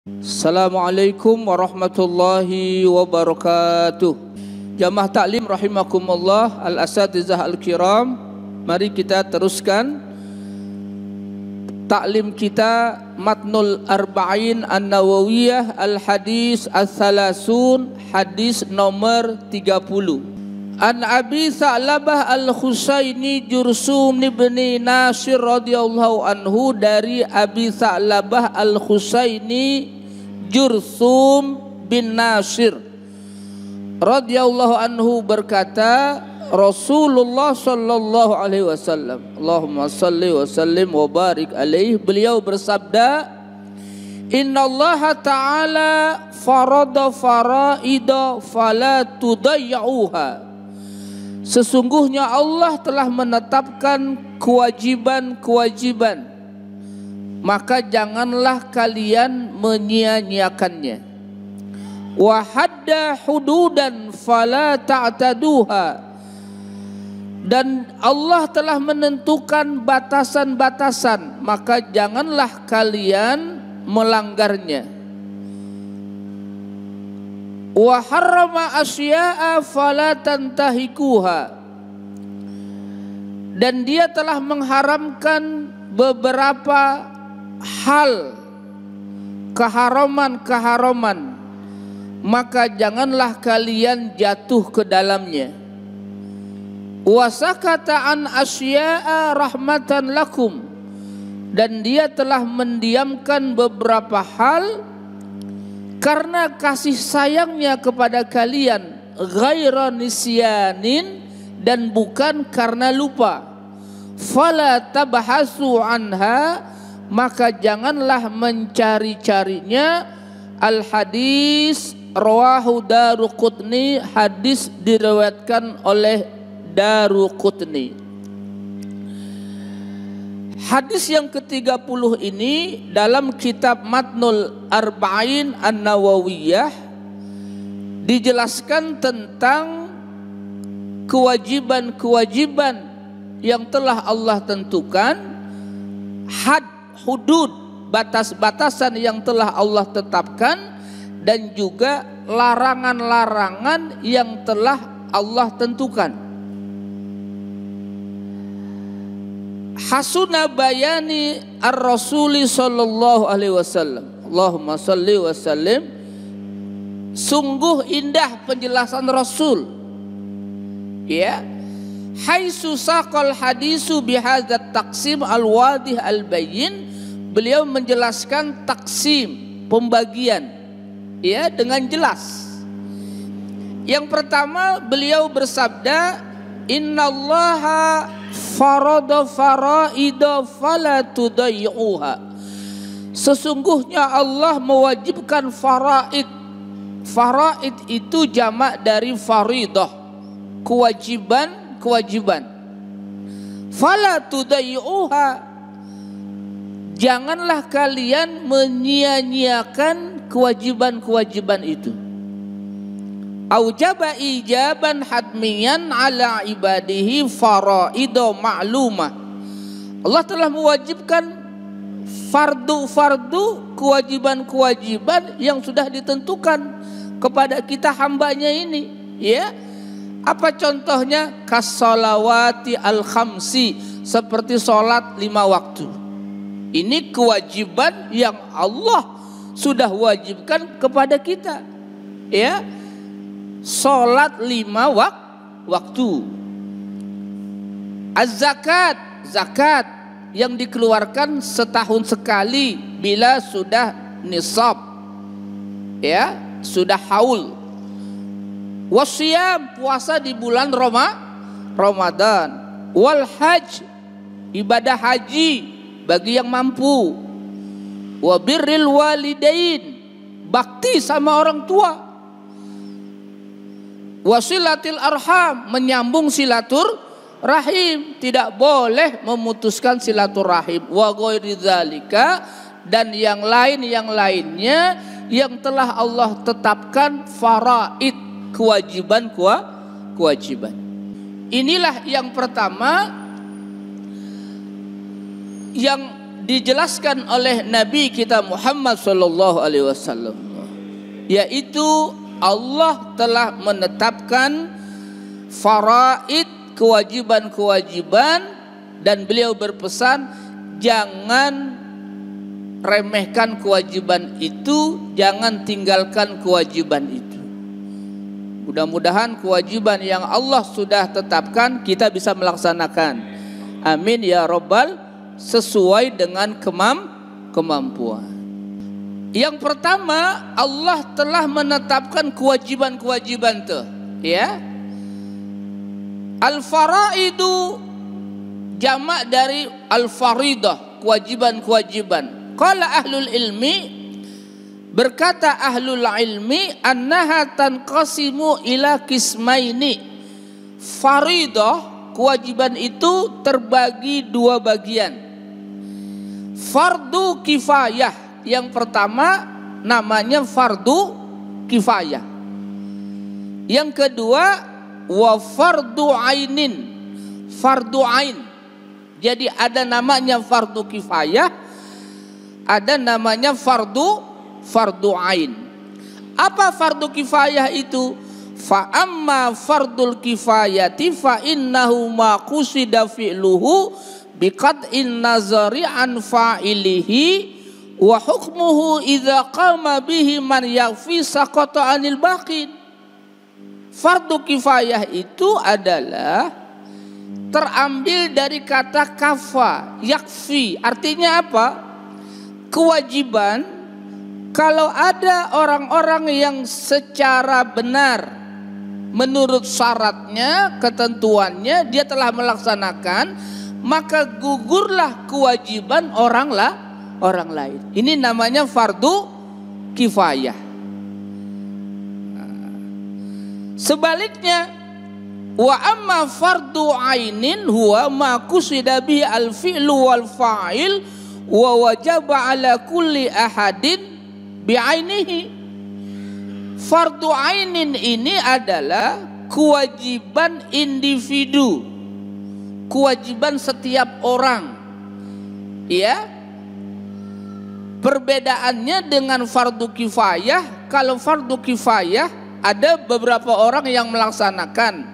Assalamualaikum warahmatullahi wabarakatuh. Jamaah taklim rahimakumullah, al-asatizah al-kiram. Mari kita teruskan taklim kita Matnul Arba'in An-Nawawiyah Al-Hadis Al-Thalasun, hadis nomor 30. An Abi Tha'labah Al-Khusaini Jursum ibni Nasir radhiyallahu anhu, dari Abi Tha'labah Al-Khusaini Jursum bin Nasir radhiyallahu anhu berkata, Rasulullah sallallahu alaihi wasallam, Allahumma salli wa sallim wa barik alaihi, beliau bersabda, innallaha ta'ala farada faraida fala tudayyuha. Sesungguhnya Allah telah menetapkan kewajiban-kewajiban, maka janganlah kalian menyia-nyiakannya. Wa hadda hududan fala ta'taduha. Dan Allah telah menentukan batasan-batasan, maka janganlah kalian melanggarnya. Wa harrama asya'a fala tantahikuha. Dan dia telah mengharamkan beberapa hal, keharaman-keharaman, maka janganlah kalian jatuh ke dalamnya. Wa sakata an asya'a rahmatan lakum. Dan dia telah mendiamkan beberapa hal karena kasih sayangnya kepada kalian, ghaira nisyanin, dan bukan karena lupa. Fala tabahasu anha, maka janganlah mencari-carinya. Al-hadis rawahu Daruqutni, hadis diriwayatkan oleh Daruqutni. Hadis yang ke-30 ini dalam kitab Matnul Arba'in An-Nawawiyah dijelaskan tentang kewajiban-kewajiban yang telah Allah tentukan, hudud, batas-batasan yang telah Allah tetapkan, dan juga larangan-larangan yang telah Allah tentukan. Hasuna bayani ar-rasuli sallallahu alaihi wasallam, Allahumma salli wa sallim. Sungguh indah penjelasan Rasul, ya, haitsu saqal hadisu bihadzat taqsim al-wadih al-bayyin. Beliau menjelaskan taksim, pembagian, ya, dengan jelas. Yang pertama, beliau bersabda, innallaha farada faraida fala tudayyuha. Sesungguhnya Allah mewajibkan faraid. Faraid itu jamak dari faridah, kewajiban-kewajiban. Fala tudayyuha, janganlah kalian menyia-nyiakan kewajiban-kewajiban itu. Aujaba ijaban hatmiyan ala ibadihi faraido ma'lumah. Allah telah mewajibkan fardu-fardu, kewajiban-kewajiban yang sudah ditentukan kepada kita hambanya ini, ya. Apa contohnya? Kas-sholawati al-khamsi, seperti sholat 5 waktu. Ini kewajiban yang Allah sudah wajibkan kepada kita, ya. Sholat 5 waktu. Az-zakat, zakat yang dikeluarkan setahun sekali bila sudah nisab, ya, sudah haul. Wasyam, puasa di bulan Ramadan. Wal haj, ibadah haji bagi yang mampu. Wa birril walidain, bakti sama orang tua. Wasilatil arham, menyambung silaturahim, tidak boleh memutuskan silaturahim. Wa ghairi dzalika, dan yang lainnya yang telah Allah tetapkan faraid, kewajiban. Inilah yang pertama yang dijelaskan oleh Nabi kita Muhammad sallallahu alaihi wasallam, yaitu Allah telah menetapkan faraid, kewajiban-kewajiban, dan beliau berpesan jangan remehkan kewajiban itu, jangan tinggalkan kewajiban itu. Mudah-mudahan kewajiban yang Allah sudah tetapkan kita bisa melaksanakan. Amin ya Rabbal, sesuai dengan kemampuan. Yang pertama, Allah telah menetapkan kewajiban-kewajiban tuh, ya. Al-faraidu jamak dari al-faridah, kewajiban-kewajiban. Qala ahlul ilmi, berkata ahlul ilmi, annaha tanqasimu ila qismaini. Faridah, kewajiban itu terbagi dua bagian. Fardu kifayah, yang pertama namanya fardu kifayah. Yang kedua wa fardu ainin, fardu ain. Jadi ada namanya fardu kifayah, ada namanya fardu ain. Apa fardu kifayah itu? Fa amma fardul kifayati fa innahu ma qusida fi'luhu biqat'in nazari an fa'ilihi wa hukmuhu idza qama bihi man yakfi saqata anil baqin. Fardu kifayah itu adalah terambil dari kata kafa, yakfi. Artinya apa? Kewajiban, kalau ada orang-orang yang secara benar menurut syaratnya, ketentuannya dia telah melaksanakan, maka gugurlah kewajiban orang lain. Ini namanya fardu kifayah. Sebaliknya, wa amma fardu ainin huwa ma qusida bihi al-fi'lu wal fa'il wa wajaba ala kulli ahadin bi'ainihi. Fardu ainin ini adalah kewajiban individu, kewajiban setiap orang, ya. Perbedaannya dengan fardu kifayah, kalau fardu kifayah ada beberapa orang yang melaksanakan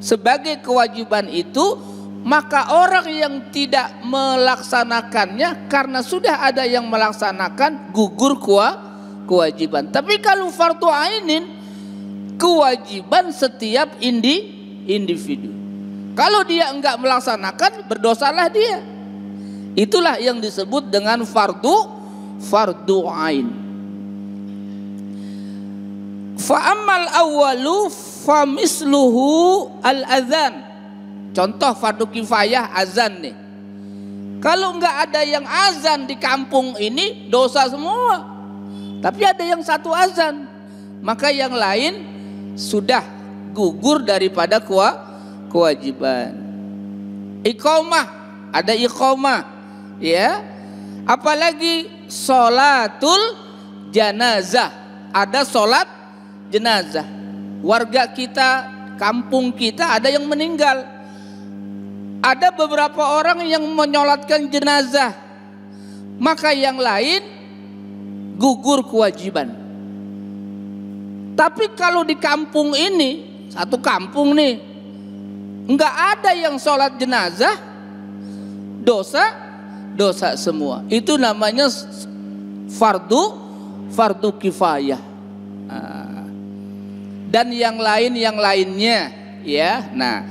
sebagai kewajiban itu, maka orang yang tidak melaksanakannya karena sudah ada yang melaksanakan gugur kewajiban. Tapi kalau fardu ainin, kewajiban setiap individu. Kalau dia enggak melaksanakan, berdosalah dia. Itulah yang disebut dengan fardu ain. Fa ammal awwalu fa misluhu al azan. Contoh fardu kifayah azan nih. Kalau enggak ada yang azan di kampung ini, dosa semua. Tapi ada yang satu azan, maka yang lain sudah gugur daripada kewajiban. Iqamah, ada iqamah, ya. Apalagi sholatul janazah, ada sholat jenazah. Warga kita, kampung kita ada yang meninggal. Ada beberapa orang yang menyolatkan jenazah, maka yang lain gugur kewajiban. Tapi kalau di kampung ini, satu kampung nih, enggak ada yang sholat jenazah, dosa semua. Itu namanya fardu kifayah. Dan yang lainnya, ya. Nah,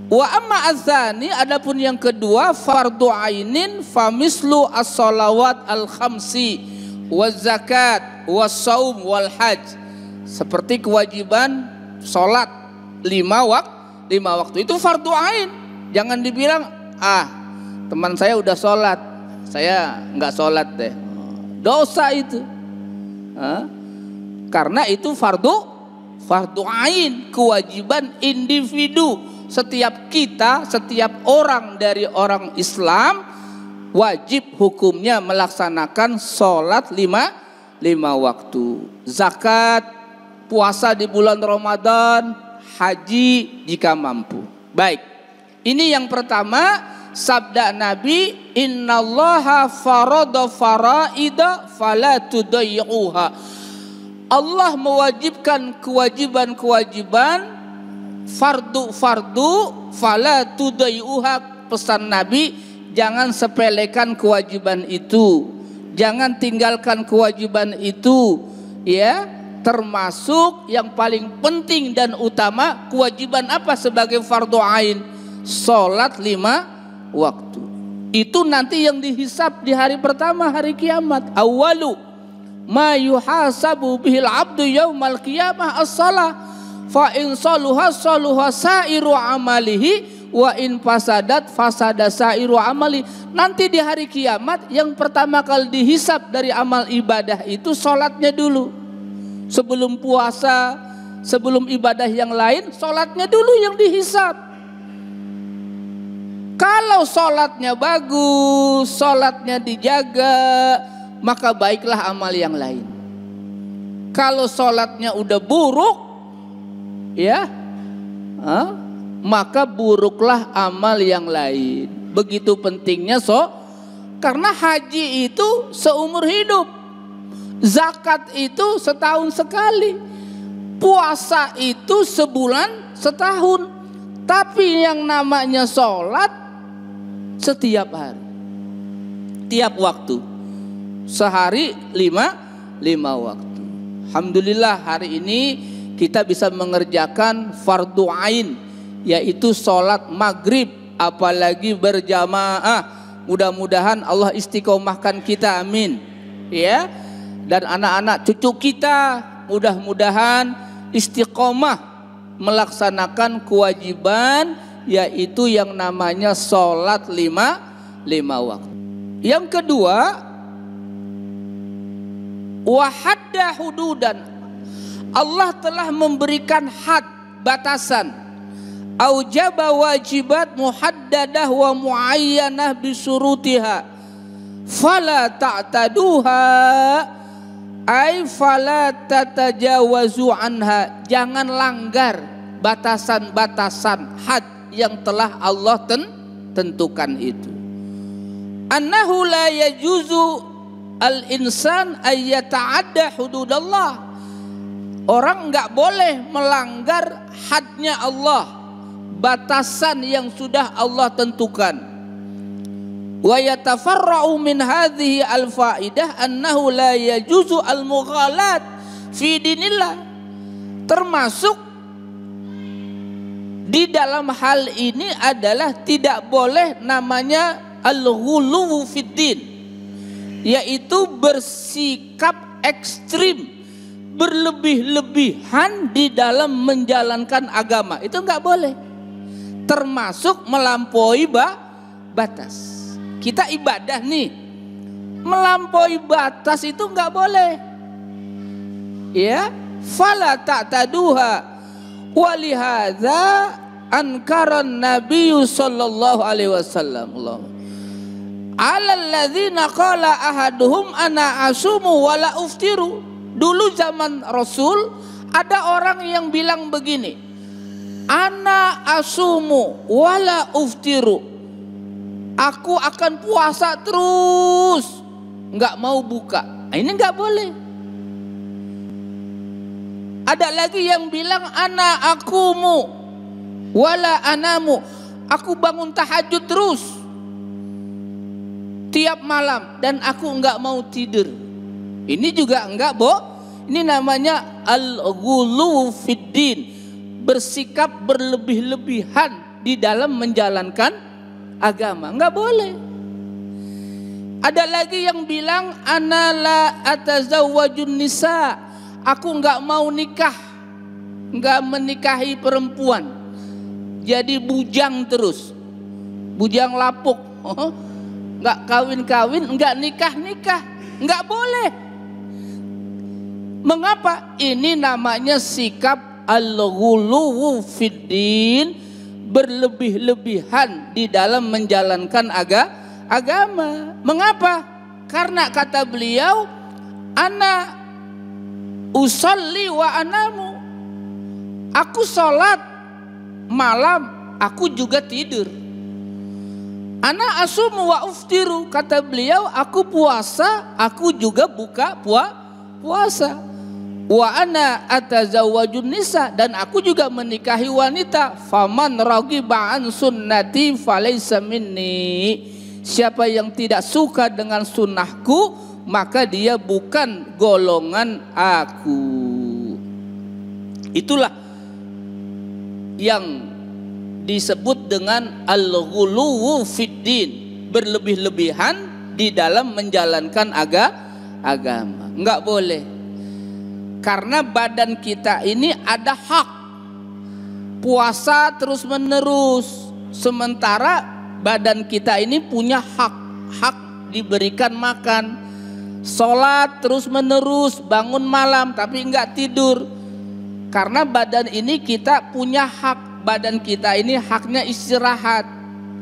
wa amma azani, adapun yang kedua fardu ainin famislu as-shalawat al-khamsi waz zakat was saum wal haj. Seperti kewajiban sholat 5 waktu itu fardu ain. Jangan dibilang teman saya udah sholat, saya nggak sholat deh. Dosa itu. Karena itu fardu ain, kewajiban individu. Setiap kita, setiap orang dari orang Islam wajib hukumnya melaksanakan sholat 5 waktu, zakat, puasa di bulan Ramadan, haji jika mampu. Baik, ini yang pertama, sabda Nabi, innallaha farada faraida fala tudayyuha. Allah mewajibkan kewajiban-kewajiban, fardu-fardu, fala tudayyuha. Pesan Nabi, jangan sepelekan kewajiban itu, jangan tinggalkan kewajiban itu, ya. Termasuk yang paling penting dan utama, kewajiban apa sebagai fardu ain? Salat 5 waktu. Itu nanti yang dihisab di hari pertama, hari kiamat. Awwalu ma yuhasabu bihil abdu yaumal qiyamah as-salah. Fa in saluha saluha sairu amalihi wa in fasadat fasada sairu amali. Nanti di hari kiamat yang pertama kali dihisab dari amal ibadah itu salatnya dulu. Sebelum puasa, sebelum ibadah yang lain, salatnya dulu yang dihisab. Kalau salatnya bagus, salatnya dijaga, maka baiklah amal yang lain. Kalau salatnya udah buruk, ya, maka buruklah amal yang lain. Begitu pentingnya karena haji itu seumur hidup. Zakat itu setahun sekali, puasa itu sebulan setahun, tapi yang namanya sholat setiap hari, tiap waktu, sehari lima waktu. Alhamdulillah hari ini kita bisa mengerjakan fardu ain, yaitu sholat maghrib, apalagi berjamaah. Mudah-mudahan Allah istiqomahkan kita, amin. Ya. Dan anak-anak cucu kita mudah-mudahan istiqomah melaksanakan kewajiban, yaitu yang namanya sholat lima waktu. Yang kedua, wahadda hududan. Allah telah memberikan had, batasan. Aujaba wajibat muhaddadah wa muayyanah bisurutiha. Fala ta'taduha. Ay fala tatajawazu anha. Jangan langgar batasan-batasan had yang telah Allah tentukan itu. Annahu la yajuzu al-insan ay yata'adda hududallah. Orang enggak boleh melanggar hadnya Allah, batasan yang sudah Allah tentukan. Wa yatafarra'u min hadhihi al-faidah annahu la yajuzu al-mughalat fi dinillah. Termasuk di dalam hal ini adalah tidak boleh namanya al-ghuluw fid din, yaitu bersikap ekstrim, berlebih-lebihan di dalam menjalankan agama. Itu enggak boleh. Termasuk melampaui batas. Kita ibadah nih, melampaui batas itu enggak boleh. Ya, fala ta'taduha. Walihadza ankaran Nabi sallallahu alaihi wasallam. Alal ladzina qala ahaduhum ana asumu wala uftiru. Dulu zaman Rasul ada orang yang bilang begini, ana asumu wala uftiru. Aku akan puasa terus, nggak mau buka. Nah, ini nggak boleh. Ada lagi yang bilang ana akumu wala anamu. Aku bangun tahajud terus tiap malam dan aku nggak mau tidur. Ini juga enggak, Ini namanya al-ghuluw fid din. Bersikap berlebih-lebihan di dalam menjalankan agama. Enggak boleh. Ada lagi yang bilang ana la atazawwajun nisa. Aku enggak mau nikah, enggak menikahi perempuan. Jadi bujang terus. Bujang lapuk. Enggak kawin-kawin, enggak nikah-nikah. Enggak boleh. Mengapa? Ini namanya sikap al-ghuluw fid din, berlebih-lebihan di dalam menjalankan agama. Mengapa? Karena kata beliau, ana usolli wa anamu. Aku sholat malam, aku juga tidur. Ana asumu wa uftiru, kata beliau, aku puasa, aku juga buka puasa. Wa ana atazawwajun nisa, dan aku juga menikahi wanita. Faman raghiba an sunnati falaysa minni, siapa yang tidak suka dengan sunnahku maka dia bukan golongan aku. Itulah yang disebut dengan al-ghuluwu fiddin, berlebih-lebihan di dalam menjalankan agama. Enggak boleh. Karena badan kita ini ada hak puasa terus menerus, sementara badan kita ini punya hak diberikan makan, sholat terus menerus, bangun malam tapi enggak tidur. Karena badan ini kita punya hak, badan kita ini haknya istirahat,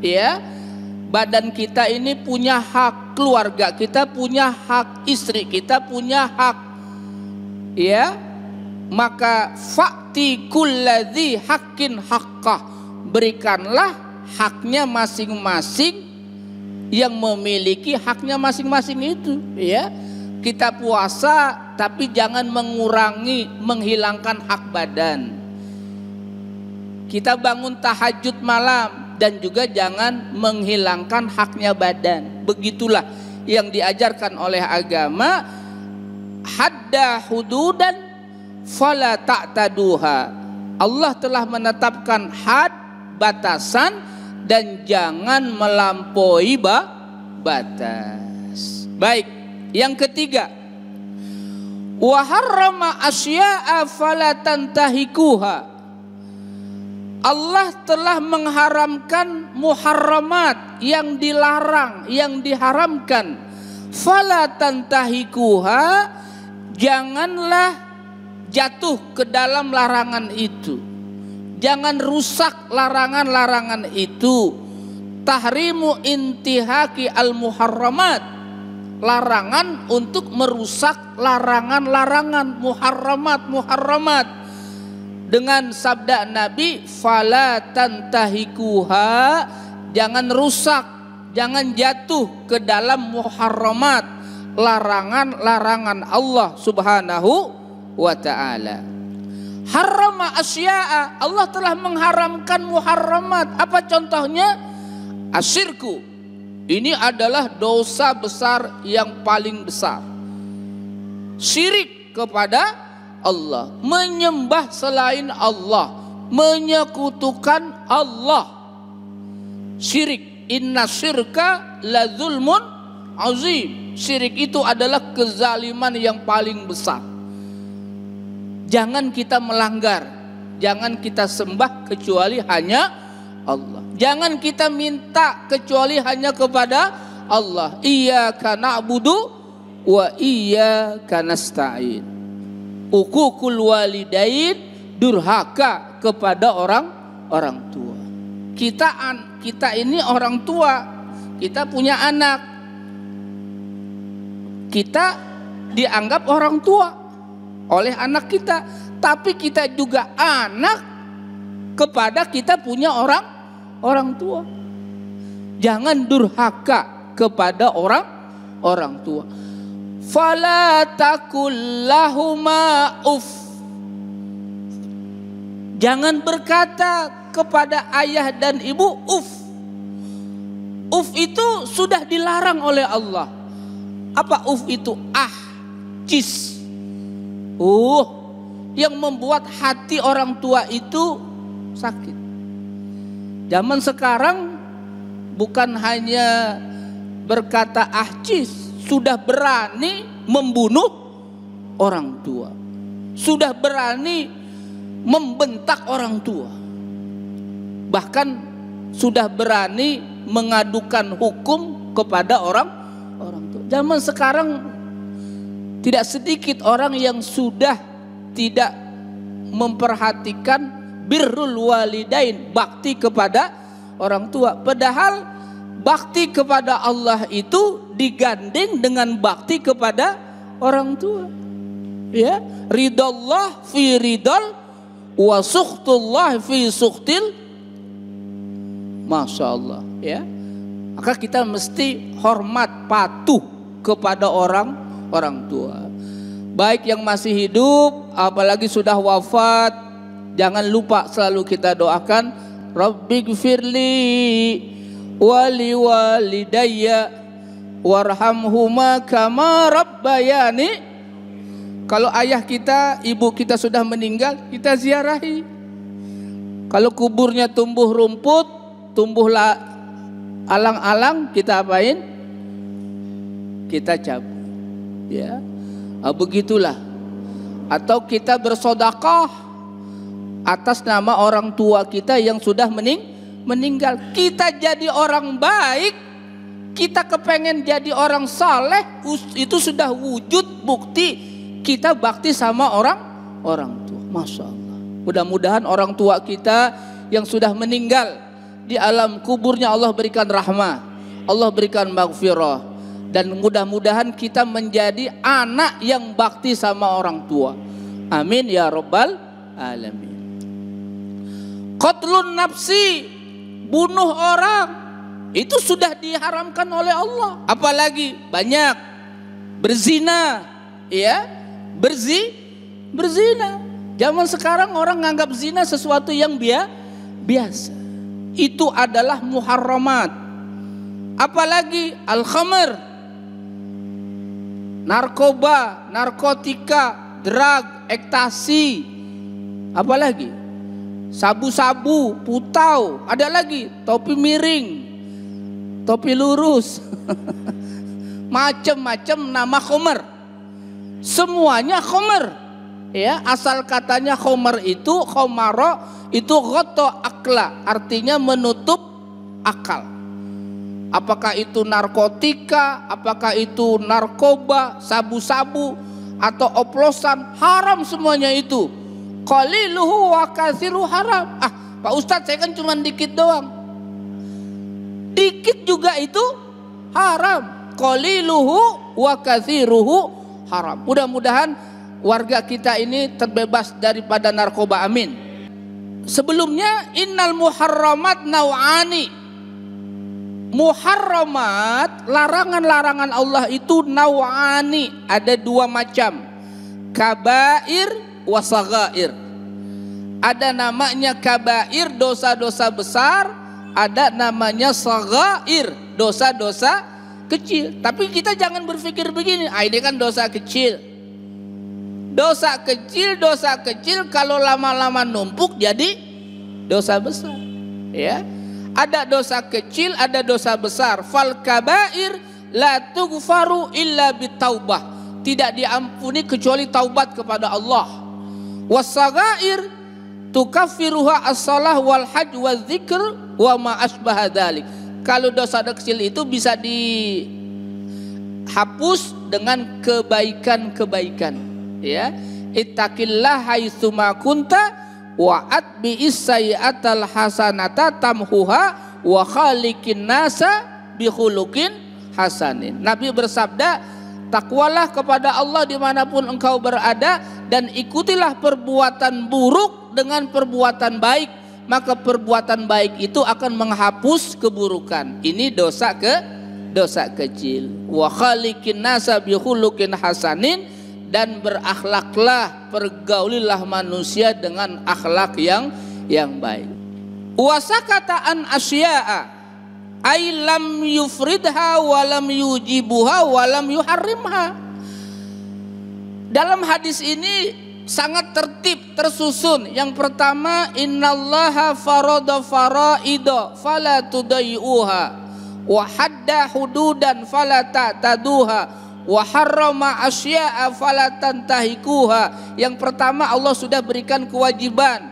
ya. Badan kita ini punya hak, keluarga kita punya hak, istri kita punya hak, ya. Maka fa'ti kulladzi haqqin haqqah, berikanlah haknya masing-masing yang memiliki haknya masing-masing itu, ya. Kita puasa tapi jangan mengurangi, menghilangkan hak badan. Kita bangun tahajud malam dan juga jangan menghilangkan haknya badan. Begitulah yang diajarkan oleh agama. Hadda hududan fala ta'taduha, Allah telah menetapkan had, batasan, dan jangan melampaui batas. Baik, yang ketiga, wa harrama asya'a fala tantahikuha, Allah telah mengharamkan muharramat, yang dilarang, yang diharamkan. Fala tantahikuha, janganlah jatuh ke dalam larangan itu, jangan rusak larangan-larangan itu. Tahrimu intihaki al-muharramat, larangan untuk merusak larangan-larangan, muharramat. Dengan sabda Nabi, fala tantahikuha, jangan rusak, jangan jatuh ke dalam muharramat, larangan-larangan Allah Subhanahu wa ta'ala. Harrama asya'a, Allah telah mengharamkan muharramat. Apa contohnya? Asyirku, ini adalah dosa besar yang paling besar. Syirik kepada Allah, menyembah selain Allah, menyekutukan Allah. Syirik, inna syirka la zulmun azim. Syirik itu adalah kezaliman yang paling besar. Jangan kita melanggar, jangan kita sembah kecuali hanya Allah. Jangan kita minta kecuali hanya kepada Allah. Iyyaka na'budu wa iyyaka nasta'in. Uququl walidain, durhaka kepada orang tua. Kita ini orang tua, kita punya anak, kita dianggap orang tua oleh anak kita, tapi kita juga anak kepada kita punya orang tua. Jangan durhaka kepada orang tua. Fala taqul lahuma uff, jangan berkata kepada ayah dan ibu uff. Uff itu sudah dilarang oleh Allah. Apa uff itu? Cis. Yang membuat hati orang tua itu sakit. Zaman sekarang bukan hanya berkata cis, sudah berani membunuh orang tua, sudah berani membentak orang tua, bahkan sudah berani mengadukan hukum kepada orang tua. Zaman sekarang tidak sedikit orang yang sudah tidak memperhatikan birrul walidain, bakti kepada orang tua. Padahal bakti kepada Allah itu digandeng dengan bakti kepada orang tua. Ya, ridallah fi ridal wa sukhtullah fi sukhtil. Masya Allah, ya. Maka kita mesti hormat, patuh kepada orang tua. Baik yang masih hidup, apalagi sudah wafat, jangan lupa selalu kita doakan, Rabbighfirli wali walidayya warhamhuma kama rabbayani. Kalau ayah kita, ibu kita sudah meninggal, kita ziarahi. Kalau kuburnya tumbuh rumput, tumbuhlah alang-alang, kita apain? Kita cabut. Ya, begitulah. Atau kita bersedekah atas nama orang tua kita yang sudah meninggal. Kita jadi orang baik, kita kepengen jadi orang saleh, itu sudah wujud bukti kita bakti sama orang tua. Masya Allah. Mudah-mudahan orang tua kita yang sudah meninggal di alam kuburnya Allah berikan rahmah, Allah berikan maghfirah, dan mudah-mudahan kita menjadi anak yang bakti sama orang tua. Amin ya rabbal alamin. Qatlun nafsi, bunuh orang, itu sudah diharamkan oleh Allah. Apalagi banyak berzina, ya, berzina. Zaman sekarang orang nganggap zina sesuatu yang biasa. Itu adalah muharramat. Apalagi al-khamr, narkoba, narkotika, drug, ekstasi. Apalagi sabu-sabu, putau, ada lagi topi miring, topi lurus, macam-macam nama khamr. Semuanya khamr. Ya, asal katanya khamr itu, khamara itu ghata akla, artinya menutup akal. Apakah itu narkotika, apakah itu narkoba, sabu-sabu atau oplosan, haram semuanya itu. Qaliluhu wa katsiruhu haram. Pak Ustadz, saya kan cuma dikit doang. Dikit juga itu haram. Qaliluhu wa katsiruhu haram. Mudah-mudahan warga kita ini terbebas daripada narkoba, amin. Sebelumnya, innal muharramat naw'ani. Muharramat, larangan-larangan Allah itu naw'ani, ada dua macam. Kabair wa saghair. Ada namanya kabair, dosa-dosa besar, ada namanya saghair, dosa-dosa kecil. Tapi kita jangan berpikir begini, ini kan dosa kecil. Dosa kecil kalau lama-lama numpuk jadi dosa besar. Ya. Ada dosa kecil, ada dosa besar. Fal kabair la tughfaru illa bitaubah. Tidak diampuni kecuali taubat kepada Allah. Wasagair tukaffiruha as-salah wal hajj wal dzikr wa ma asbaha dzalik. Kalau dosa kecil itu bisa dihapus dengan kebaikan-kebaikan. Ya, ittaqillah haitsuma kunta wa atbi'is sayyi'atal hasanata tamhuha wa khaliqin nasa bi khuluqin hasanin. Nabi bersabda, takwalah kepada Allah dimanapun engkau berada, dan ikutilah perbuatan buruk dengan perbuatan baik, maka perbuatan baik itu akan menghapus keburukan. Ini dosa kecil. Wa khaliqin nasa bi khuluqin hasanin, dan berakhlaklah, pergaulilah manusia dengan akhlak yang baik. Wasakata an asya'a ay lam yufridha wa lam yujibuha wa lam yuharrimha. Dalam hadis ini sangat tertib, tersusun. Yang pertama, innallaha farada faraida fala tudayuha wa hadda hududan fala ta'taduha wa harrama asya'a fala tantahikuha. Yang pertama, Allah sudah berikan kewajiban,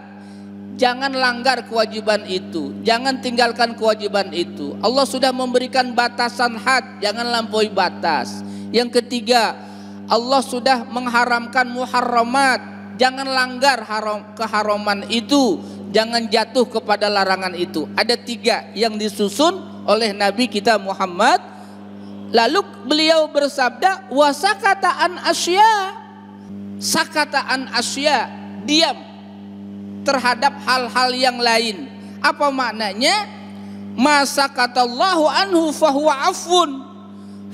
jangan langgar kewajiban itu, jangan tinggalkan kewajiban itu. Allah sudah memberikan batasan had, jangan lampaui batas. Yang ketiga, Allah sudah mengharamkan muharramat, jangan langgar keharaman itu, jangan jatuh kepada larangan itu. Ada tiga yang disusun oleh Nabi kita Muhammad. Lalu beliau bersabda, wasakataan asya, sakataan asya, diam terhadap hal-hal yang lain. Apa maknanya? ma sakatallahu anhu fahuwa afun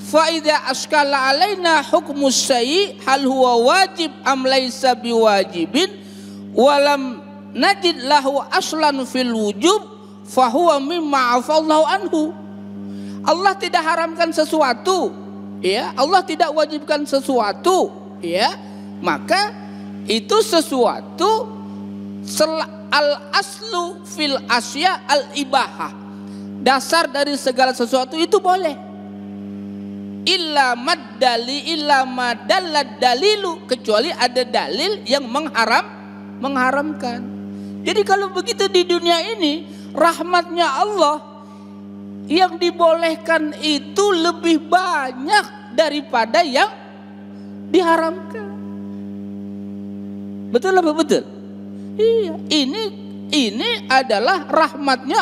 fa idza askala alaina hukmus sayyi hal huwa wajib am laisa biwajibin walam najid lahu aslan fil wujub fahuwa mimma afallahu anhu. Allah tidak haramkan sesuatu, ya, Allah tidak wajibkan sesuatu, ya, maka itu sesuatu al aslu fil asya al ibahah, dasar dari segala sesuatu itu boleh. Illa madallad dalilu, kecuali ada dalil yang mengharamkan. Jadi kalau begitu di dunia ini rahmatnya Allah yang dibolehkan itu lebih banyak daripada yang diharamkan. Betul apa betul? Iya, ini adalah rahmatnya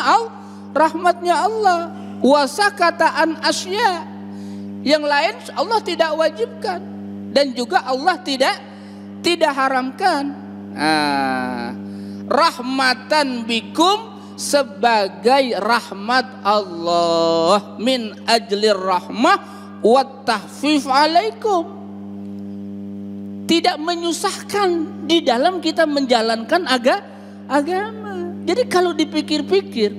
Allah. Wasakataan asya, yang lain Allah tidak wajibkan dan juga Allah tidak haramkan. Rahmatan bikum, sebagai rahmat Allah, min ajlir rahmah wa tahfif alaikum, tidak menyusahkan di dalam kita menjalankan agama. Jadi kalau dipikir-pikir,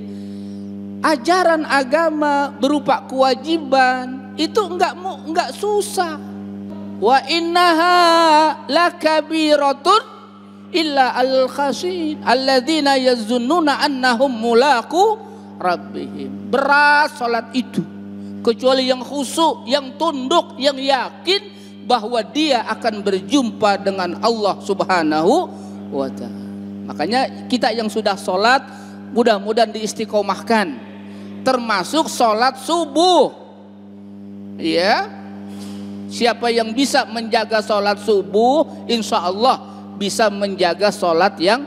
ajaran agama berupa kewajiban itu enggak susah. Wa innaha lakabiratun illa al-khashin alladzina yazunnuna annahum mulaqu rabbihim. Berat salat itu, kecuali yang khusyuk, yang tunduk, yang yakin bahwa dia akan berjumpa dengan Allah Subhanahu wa ta'ala. Makanya kita yang sudah salat mudah-mudahan diistiqomahkan, termasuk salat subuh. Ya. Siapa yang bisa menjaga salat subuh, insya Allah bisa menjaga sholat yang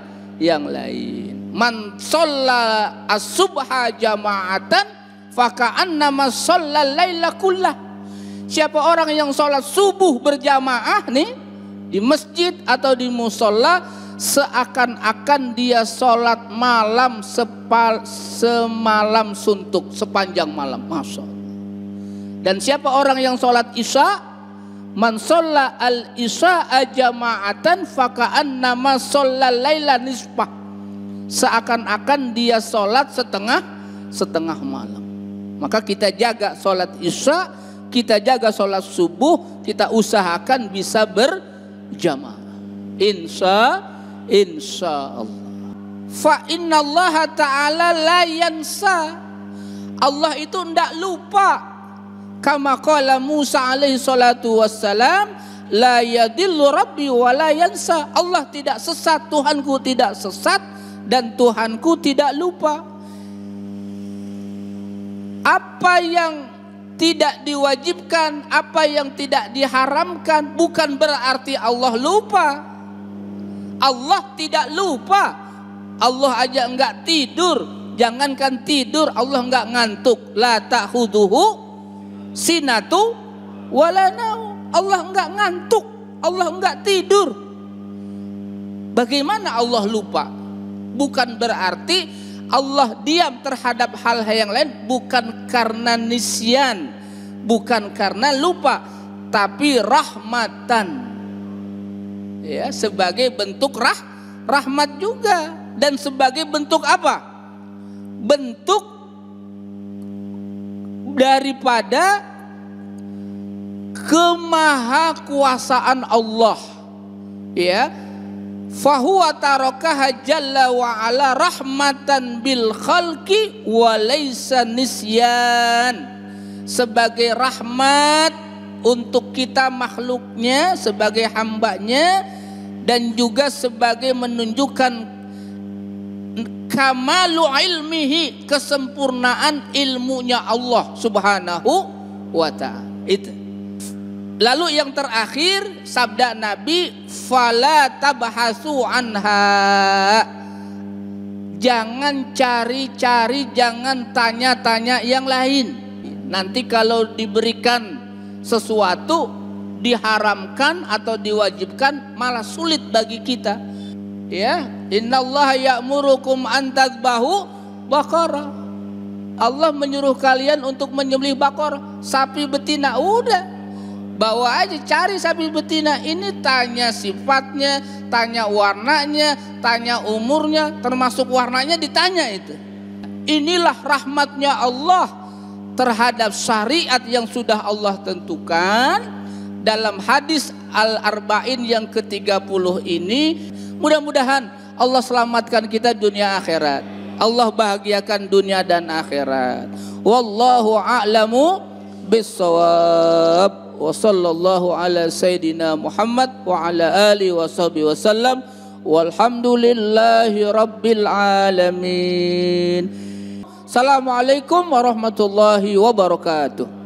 lain. Man sholla as-subha jama'atan faka'annama sholla laila kullah. Siapa orang yang sholat subuh berjamaah nih di masjid atau di musola, seakan-akan dia sholat malam semalam suntuk, sepanjang malam. Masya Allah. Dan siapa orang yang sholat isya, man sholla al-isya'a jama'atan faka'annama sholla laila nisbah, seakan-akan dia sholat setengah malam. Maka kita jaga sholat isya, kita jaga sholat subuh, kita usahakan bisa berjamaah. Insya Allah. Fa innallaha ta'ala la yansa, Allah itu tidak lupa. Kama qala Musa alaihi salatu wassalam, la yadillu rabbi wa la yansa. Allah tidak sesat, Tuhanku tidak sesat dan Tuhanku tidak lupa. Apa yang tidak diwajibkan, apa yang tidak diharamkan, bukan berarti Allah lupa. Allah tidak lupa. Allah aja enggak tidur, jangankan tidur, Allah enggak ngantuk. La ta'khuduhu sinatu wala naum. Allah enggak ngantuk, Allah enggak tidur. Bagaimana Allah lupa? Bukan berarti Allah diam terhadap hal-hal yang lain, bukan karena nisyan, bukan karena lupa, tapi rahmatan, ya, sebagai bentuk rahmat juga. Dan sebagai bentuk apa? Bentuk daripada kemahakuasaan Allah, ya. Fahuwa tarakaha jalla wa ala rahmatan bil khalqi wa laysa nisyan, sebagai rahmat untuk kita makhluknya, sebagai hambanya, dan juga sebagai menunjukkan kamalu ilmihi, kesempurnaan ilmunya Allah Subhanahu wa ta'ala. Itu. Lalu yang terakhir sabda Nabi, fala tabhasu anha, jangan cari-cari, jangan tanya-tanya yang lain. Nanti kalau diberikan sesuatu diharamkan atau diwajibkan, malah sulit bagi kita. Ya, innallaha ya'murukum an tadhbahu baqarah. Allah menyuruh kalian untuk menyembelih bakor, sapi betina. Udah, bawa aja, cari sapi betina. Ini tanya sifatnya, tanya warnanya, tanya umurnya, termasuk warnanya ditanya itu. Inilah rahmatnya Allah terhadap syariat yang sudah Allah tentukan dalam hadis Al-Arba'in yang ke-30 ini. Mudah-mudahan Allah selamatkan kita dunia akhirat, Allah bahagiakan dunia dan akhirat. Wallahu a'lamu bis-shawab. Wa sallallahu ala sayyidina Muhammad wa ala alihi wa sahbihi wasallam. Walhamdulillahi rabbil alamin. Assalamualaikum warahmatullahi wabarakatuh.